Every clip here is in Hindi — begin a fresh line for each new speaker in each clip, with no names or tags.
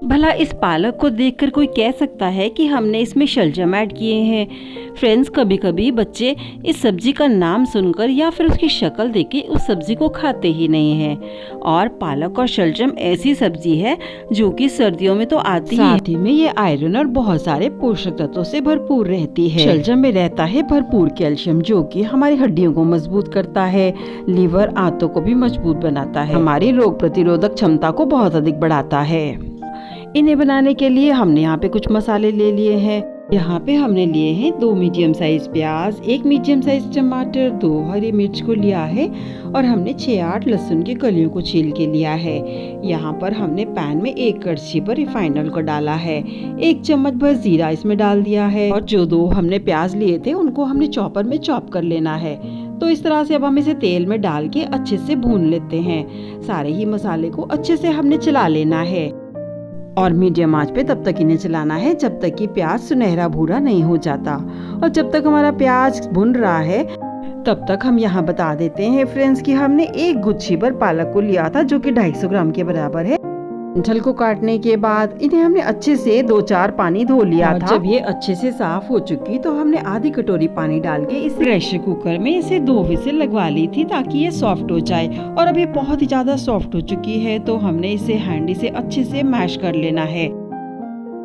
भला इस पालक को देखकर कोई कह सकता है कि हमने इसमें शलजम ऐड किए हैं। फ्रेंड्स, कभी कभी बच्चे इस सब्जी का नाम सुनकर या फिर उसकी शक्ल देख के उस सब्जी को खाते ही नहीं हैं। और पालक और शलजम ऐसी सब्जी है जो कि सर्दियों में तो आती ही है। साथ ही में ये आयरन और बहुत सारे पोषक तत्वों से भरपूर रहती है। शलजम में रहता है भरपूर कैल्शियम, जो कि हमारी हड्डियों को मजबूत करता है, लीवर आंतों को भी मजबूत बनाता है, हमारी रोग प्रतिरोधक क्षमता को बहुत अधिक बढ़ाता है। इन्हें बनाने के लिए हमने यहाँ पे कुछ मसाले ले लिए हैं। यहाँ पे हमने लिए हैं 2 मीडियम साइज प्याज, 1 मीडियम साइज टमाटर, 2 हरी मिर्च को लिया है और हमने 6-8 लहसुन की कलियों को छील के लिया है। यहाँ पर हमने पैन में 1 कड़छी पर रिफाइंड ऑयल को डाला है, 1 चम्मच भर जीरा इसमें डाल दिया है और जो 2 हमने प्याज लिए थे उनको हमने चॉपर में चॉप कर लेना है। तो इस तरह से अब हम इसे तेल में डाल के अच्छे से भून लेते हैं। सारे ही मसाले को अच्छे से हमने चला लेना है और मीडियम आंच पे तब तक इन्हें चलाना है जब तक कि प्याज सुनहरा भूरा नहीं हो जाता। और जब तक हमारा प्याज भुन रहा है तब तक हम यहाँ बता देते हैं फ्रेंड्स कि हमने 1 गुच्छी भर पालक को लिया था, जो कि 250 ग्राम के बराबर है। डंठल को काटने के बाद इन्हें हमने अच्छे से 2-4 पानी धो लिया था। जब ये अच्छे से साफ हो चुकी तो हमने आधी कटोरी पानी डाल के इस प्रेशर कुकर में इसे 2 विसिल लगवा ली थी ताकि ये सॉफ्ट हो जाए। और अब ये बहुत ही ज्यादा सॉफ्ट हो चुकी है तो हमने इसे हैंडी से अच्छे से मैश कर लेना है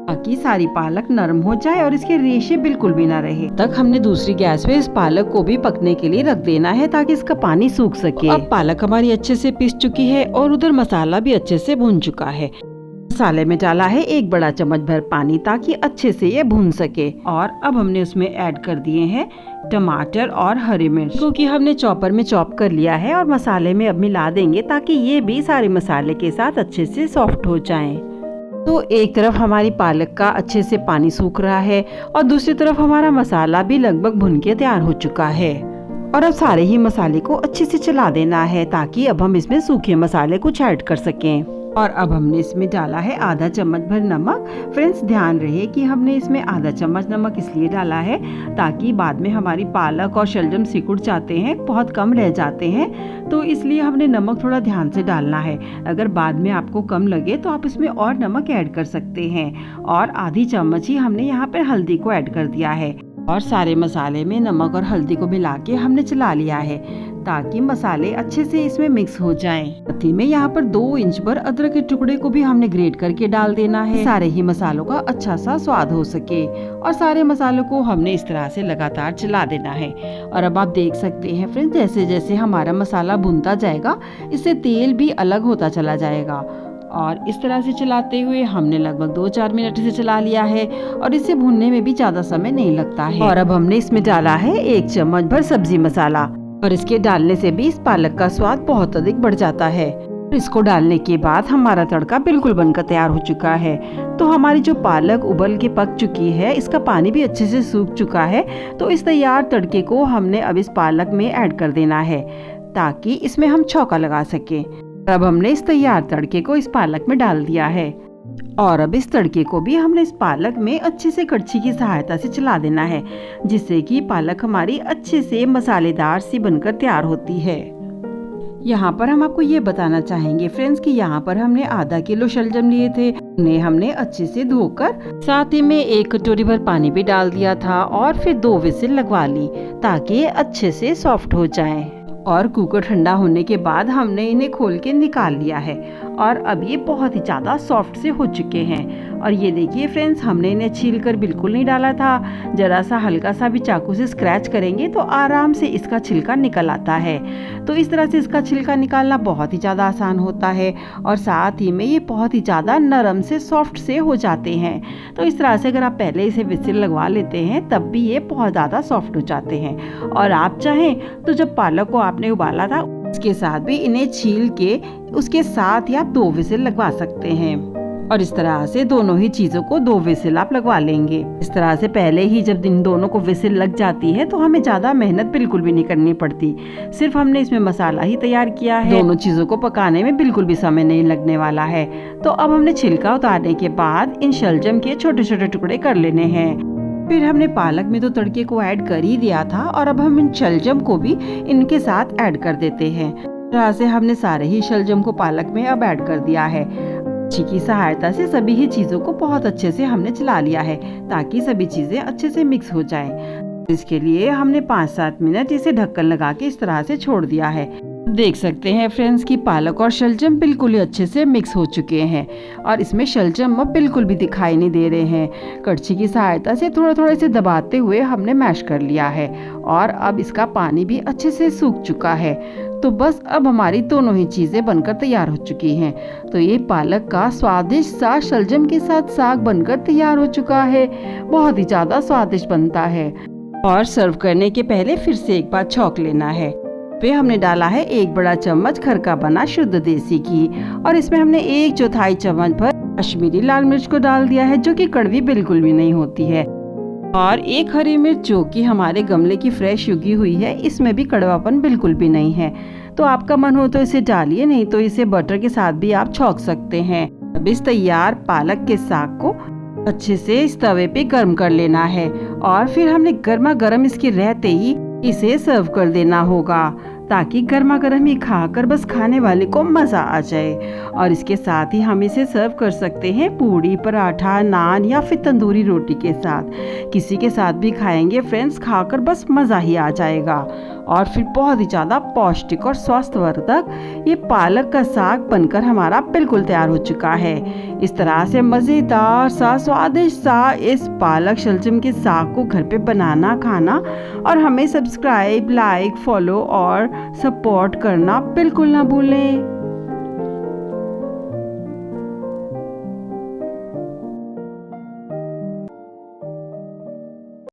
ताकि सारी पालक नरम हो जाए और इसके रेशे बिल्कुल भी ना रहे। तक हमने दूसरी गैस पे इस पालक को भी पकने के लिए रख देना है ताकि इसका पानी सूख सके। अब पालक हमारी अच्छे से पिस चुकी है और उधर मसाला भी अच्छे से भुन चुका है। मसाले में डाला है 1 बड़ा चम्मच भर पानी ताकि अच्छे से ये भुन सके। और अब हमने उसमें ऐड कर दिए हैं टमाटर और हरी मिर्च, क्योंकि हमने चॉपर में चॉप कर लिया है और मसाले में अब मिला देंगे ताकि ये भी सारे मसाले के साथ अच्छे से सॉफ्ट हो जाएं। तो एक तरफ हमारी पालक का अच्छे से पानी सूख रहा है और दूसरी तरफ हमारा मसाला भी लगभग भुन के तैयार हो चुका है। और अब सारे ही मसाले को अच्छे से चला देना है ताकि अब हम इसमें सूखे मसाले कुछ ऐड कर सकें। और अब हमने इसमें डाला है आधा चम्मच भर नमक। फ्रेंड्स, ध्यान रहे कि हमने इसमें आधा चम्मच नमक इसलिए डाला है ताकि बाद में हमारी पालक और शलजम सिकुड़ जाते हैं, बहुत कम रह जाते हैं, तो इसलिए हमने नमक थोड़ा ध्यान से डालना है। अगर बाद में आपको कम लगे तो आप इसमें और नमक ऐड कर सकते हैं। और आधी चम्मच ही हमने यहाँ पर हल्दी को ऐड कर दिया है और सारे मसाले में नमक और हल्दी को मिला के हमने चला लिया है ताकि मसाले अच्छे से इसमें मिक्स हो जाएं। साथ ही में यहाँ पर 2 इंच भर अदरक के टुकड़े को भी हमने ग्रेट करके डाल देना है, सारे ही मसालों का अच्छा सा स्वाद हो सके। और सारे मसालों को हमने इस तरह से लगातार चला देना है। और अब आप देख सकते हैं फ्रेंड्स, जैसे जैसे हमारा मसाला भुनता जाएगा इससे तेल भी अलग होता चला जाएगा। और इस तरह से चलाते हुए हमने लगभग 2-4 मिनट से चला लिया है और इसे भूनने में भी ज्यादा समय नहीं लगता है। और अब हमने इसमें डाला है 1 चम्मच भर सब्जी मसाला और इसके डालने से भी इस पालक का स्वाद बहुत अधिक बढ़ जाता है। इसको डालने के बाद हमारा तड़का बिल्कुल बनकर तैयार हो चुका है। तो हमारी जो पालक उबल के पक चुकी है, इसका पानी भी अच्छे से सूख चुका है। तो इस तैयार तड़के को हमने अब इस पालक में ऐड कर देना है ताकि इसमें हम छौंका लगा सके। अब हमने इस तैयार तड़के को इस पालक में डाल दिया है और अब इस तड़के को भी हमने इस पालक में अच्छे से कड़छी की सहायता से चला देना है, जिससे कि पालक हमारी अच्छे से मसालेदार सी बनकर तैयार होती है। यहाँ पर हम आपको ये बताना चाहेंगे फ्रेंड्स कि यहाँ पर हमने आधा किलो शलजम लिए थे, उन्हें हमने अच्छे से धोकर साथ ही में 1 कटोरी भर पानी भी डाल दिया था और फिर 2 विसिल लगवा ली ताकि ये अच्छे से सॉफ्ट हो जाएं। और कुकर ठंडा होने के बाद हमने इन्हें खोल के निकाल लिया है और अब ये बहुत ही ज़्यादा सॉफ्ट से हो चुके हैं। और ये देखिए फ्रेंड्स, हमने इन्हें छील कर बिल्कुल नहीं डाला था। जरा सा हल्का सा भी चाकू से स्क्रैच करेंगे तो आराम से इसका छिलका निकल आता है। तो इस तरह से इसका छिलका निकालना बहुत ही ज़्यादा आसान होता है और साथ ही में ये बहुत ही ज़्यादा नरम से सॉफ्ट से हो जाते हैं। तो इस तरह से अगर आप पहले इसे विसिल लगवा लेते हैं तब भी ये बहुत ज़्यादा सॉफ्ट हो जाते हैं। और आप चाहें तो जब पालक को आपने उबाला था उसके साथ भी इन्हें छील के उसके साथ ही आप 2 विसिल लगवा सकते हैं। और इस तरह से दोनों ही चीजों को 2 विसिल आप लगवा लेंगे। इस तरह से पहले ही जब इन दोनों को विसिल लग जाती है तो हमें ज्यादा मेहनत बिल्कुल भी नहीं करनी पड़ती। सिर्फ हमने इसमें मसाला ही तैयार किया है, दोनों चीजों को पकाने में बिल्कुल भी समय नहीं लगने वाला है। तो अब हमने छिलका उतारने के बाद इन शलजम के छोटे छोटे टुकड़े कर लेने हैं। फिर हमने पालक में तो तड़के को ऐड कर ही दिया था और अब हम इन शलजम को भी इनके साथ ऐड कर देते हैं। इस तरह से हमने सारे ही शलजम को पालक में अब ऐड कर दिया है। कड़छी की सहायता से सभी ही चीज़ों को बहुत अच्छे से हमने चला लिया है ताकि सभी चीज़ें अच्छे से मिक्स हो जाएं। इसके लिए हमने 5-7 मिनट इसे ढक्कन लगा के इस तरह से छोड़ दिया है। देख सकते हैं फ्रेंड्स कि पालक और शलजम बिल्कुल ही अच्छे से मिक्स हो चुके हैं और इसमें शलजम अब बिल्कुल भी दिखाई नहीं दे रहे हैं। कड़छी की सहायता से थोड़ा थोड़ा इसे दबाते हुए हमने मैश कर लिया है और अब इसका पानी भी अच्छे से सूख चुका है। तो बस अब हमारी दोनों ही चीज़ें बनकर तैयार हो चुकी हैं। तो ये पालक का स्वादिष्ट सा शलजम के साथ साग बनकर तैयार हो चुका है। बहुत ही ज़्यादा स्वादिष्ट बनता है और सर्व करने के पहले फिर से एक बार छौंक लेना है। पे हमने डाला है 1 बड़ा चम्मच घर का बना शुद्ध देसी घी और इसमें हमने 1/4 चम्मच भर कश्मीरी लाल मिर्च को डाल दिया है जो कि कड़वी बिल्कुल भी नहीं होती है। और 1 हरी मिर्च जो कि हमारे गमले की फ्रेश उगी हुई है, इसमें भी कड़वापन बिल्कुल भी नहीं है। तो आपका मन हो तो इसे डालिए, नहीं तो इसे बटर के साथ भी आप छौंक सकते हैं। अब इस तैयार पालक के साग को अच्छे से इस तवे पे गर्म कर लेना है और फिर हमने गर्मा गर्म इसके रहते ही इसे सर्व कर देना होगा ताकि गर्मा गर्म ही खाकर बस खाने वाले को मज़ा आ जाए। और इसके साथ ही हम इसे सर्व कर सकते हैं पूड़ी, पराठा, नान या फिर तंदूरी रोटी के साथ। किसी के साथ भी खाएंगे फ्रेंड्स, खाकर बस मज़ा ही आ जाएगा। और फिर बहुत ही ज़्यादा पौष्टिक और स्वास्थ्यवर्धक ये पालक का साग बनकर हमारा बिल्कुल तैयार हो चुका है। इस तरह से मज़ेदार सा स्वादिष्ट सा इस पालक शलजम के साग को घर पे बनाना, खाना और हमें सब्सक्राइब, लाइक, फॉलो और सपोर्ट करना बिल्कुल ना भूलें।